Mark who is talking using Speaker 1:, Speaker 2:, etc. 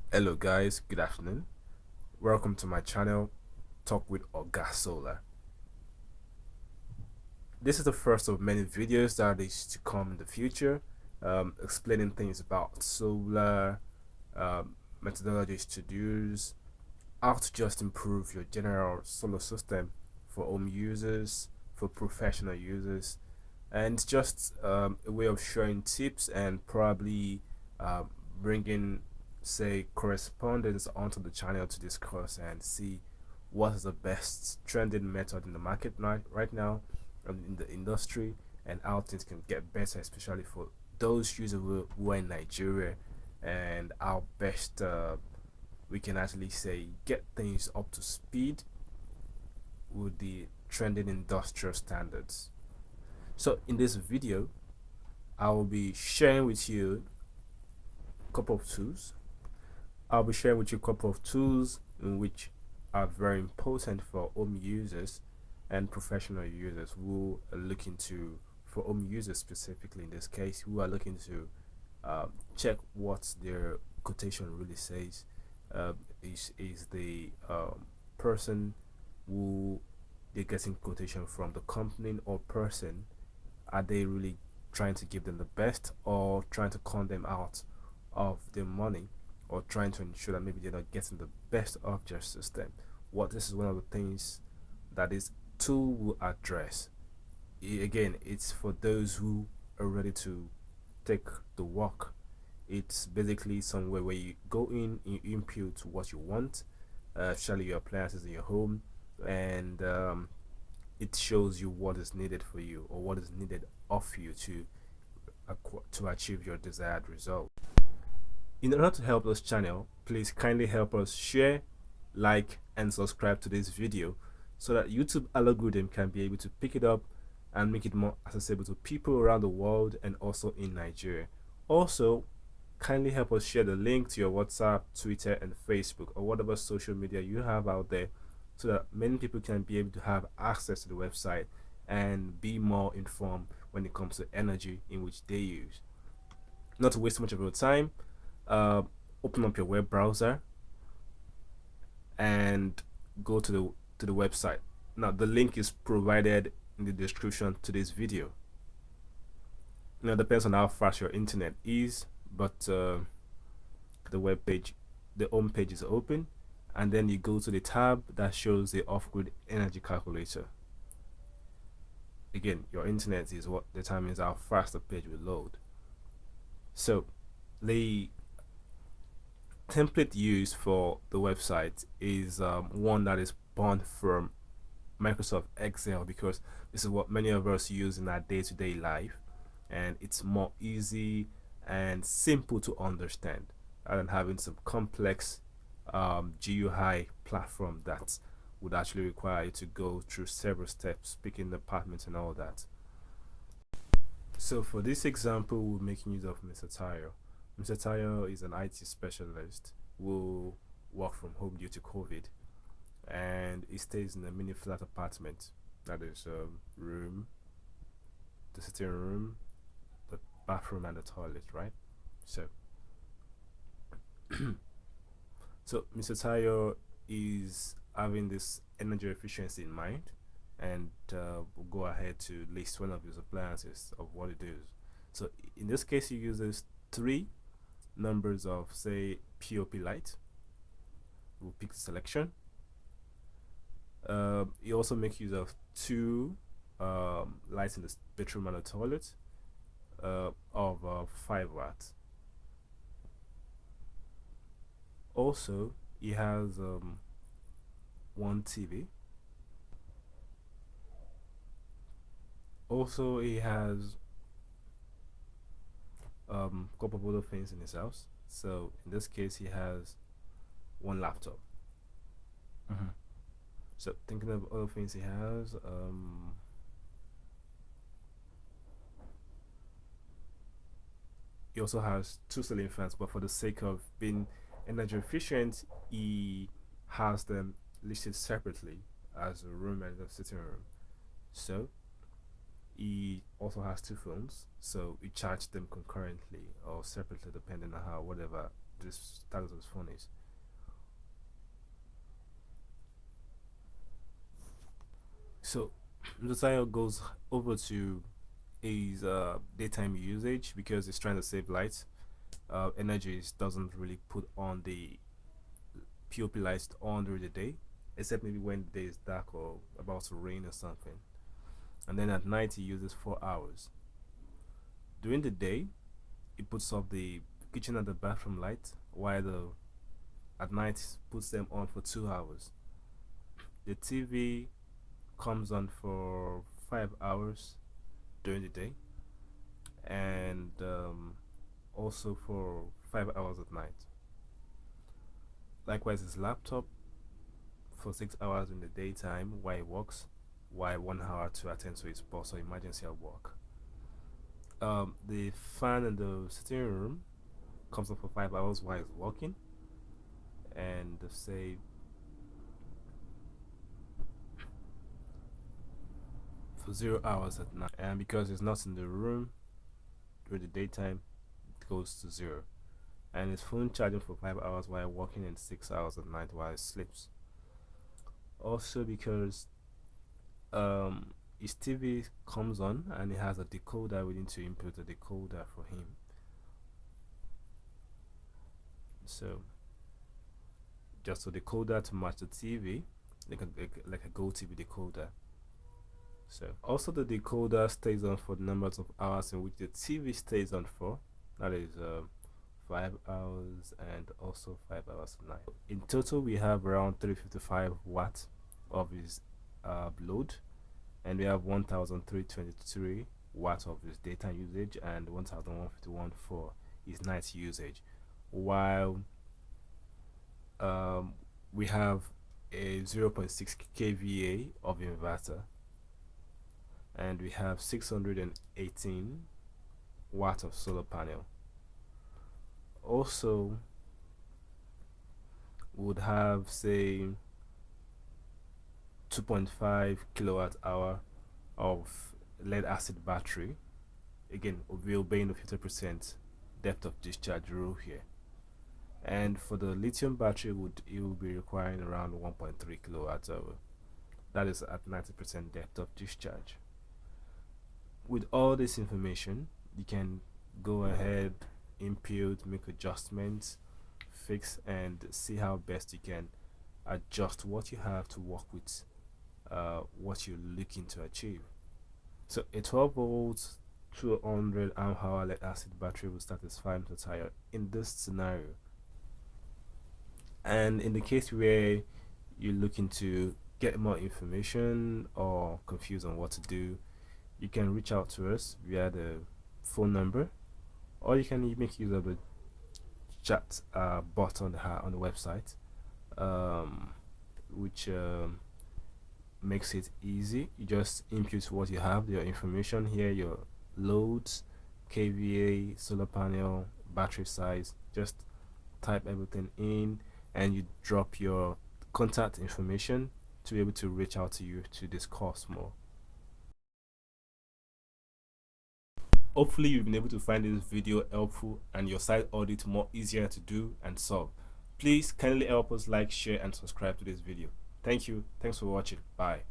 Speaker 1: Hello guys, good afternoon. Welcome to my channel, Talk with Oga Solar. This is the first of many videos that is to come in the future, explaining things about solar, methodologies to use, how to just improve your general solar system for home users, for professional users, and just a way of showing tips and probably bringing, say, correspondents onto the channel to discuss and see what is the best trending method in the market right now in the industry, and how things can get better, especially for those users who are in Nigeria, and how best we can actually say get things up to speed with the trending industrial standards. So in this video, I will be sharing with you a couple of tools. I'll be sharing with you a couple of tools in which are very important for home users and professional users who are looking to, for home users specifically in this case, who are looking to check what their quotation really says. Is the person who they're getting quotation from, the company or person, are they really trying to give them the best, or trying to con them out of their money, or trying to ensure that maybe they're not getting the best of their system? What this is one of the things that this tool will address. Again, it's for those who are ready to take the work. It's basically somewhere where you go in, you input what you want, especially your appliances in your home, and it shows you what is needed for you, or what is needed of you to achieve your desired result. In order to help this channel, please kindly help us share, like, and subscribe to this video so that YouTube algorithm can be able to pick it up and make it more accessible to people around the world and also in Nigeria. Also, kindly help us share the link to your WhatsApp, Twitter, and Facebook, or whatever social media you have out there, so that many people can be able to have access to the website and be more informed when it comes to energy in which they use. Not to waste much of your time, uh, open up your web browser and go to the website. Now the link is provided in the description to this video. Now it depends on how fast your internet is, but the web page, the home page is open, and then you go to the tab that shows the off-grid energy calculator. Again, your internet is what determines how fast the page will load. So the template used for the website is one that is born from Microsoft Excel, because this is what many of us use in our day-to-day life, and it's more easy and simple to understand rather than having some complex GUI platform that would actually require you to go through several steps, picking departments and all that. So for this example, we're making use of Mr. Tayo. Mr. Tayo is an IT specialist who work from home due to COVID, and he stays in a mini flat apartment. That is room, the sitting room, the bathroom, and the toilet, right? So, so Mr. Tayo is having this energy efficiency in mind, and we'll go ahead to list one of his appliances of what it is. So in this case, he uses three numbers of, say, POP light. We'll pick the selection. You also make use of two lights in the bedroom and the toilet of 5 watts. Also, he has one TV. Also, he has a couple of other things in his house. So in this case, he has one laptop. So thinking of other things he has, he also has two ceiling fans, but for the sake of being energy efficient, he has them listed separately as a room and a sitting room. So he also has two phones, so we charge them concurrently or separately depending on how whatever this status of his phone is. So Josiah goes over to his daytime usage because he's trying to save light. Energy doesn't really put on the POP lights on during the day, except maybe when the day is dark or about to rain or something. And then at night he uses 4 hours. During the day, he puts off the kitchen and the bathroom light, while the at night puts them on for 2 hours. The TV comes on for 5 hours during the day, and also for 5 hours at night. Likewise, his laptop for 6 hours in the daytime while he works, while 1 hour to attend to his boss or emergency at work. The fan in the sitting room comes on for 5 hours while he's working, and say for 0 hours at night. And because he's not in the room during the daytime, it goes to zero. And his phone charging for 5 hours while working and 6 hours at night while he sleeps. Also because his TV comes on and he has a decoder. We need to input a decoder for him. So just a decoder to match the TV, like a Go TV decoder. So also the decoder stays on for the numbers of hours in which the TV stays on for. That is 5 hours and also 5 hours at night. In total, we have around 355 watts of his load, and we have 1,323 watts of his data usage and 1,151 for his night usage. While we have a 0.6 kVA of inverter, and we have 618 watts of solar panel. Also would have say 2.5 kilowatt hour of lead acid battery. Again, we're obeying the 50% depth of discharge rule here. And for the lithium battery, it will be requiring around 1.3 kilowatt hour. That is at 90% depth of discharge. With all this information, you can go ahead, input, make adjustments, fix, and see how best you can adjust what you have to work with what you're looking to achieve. So a 12 volts 200 amp hour lead acid battery will satisfy the tire in this scenario. And in the case where you're looking to get more information or confused on what to do, you can reach out to us via the phone number, or you can make use of the chat bot on the website, which makes it easy. You just input what you have, your information here, your loads, kVA, solar panel, battery size. Just type everything in, and you drop your contact information to be able to reach out to you to discuss more. Hopefully you've been able to find this video helpful and your site audit more easier to do and solve. Please kindly help us like, share, and subscribe to this video. Thank you. Thanks for watching. Bye.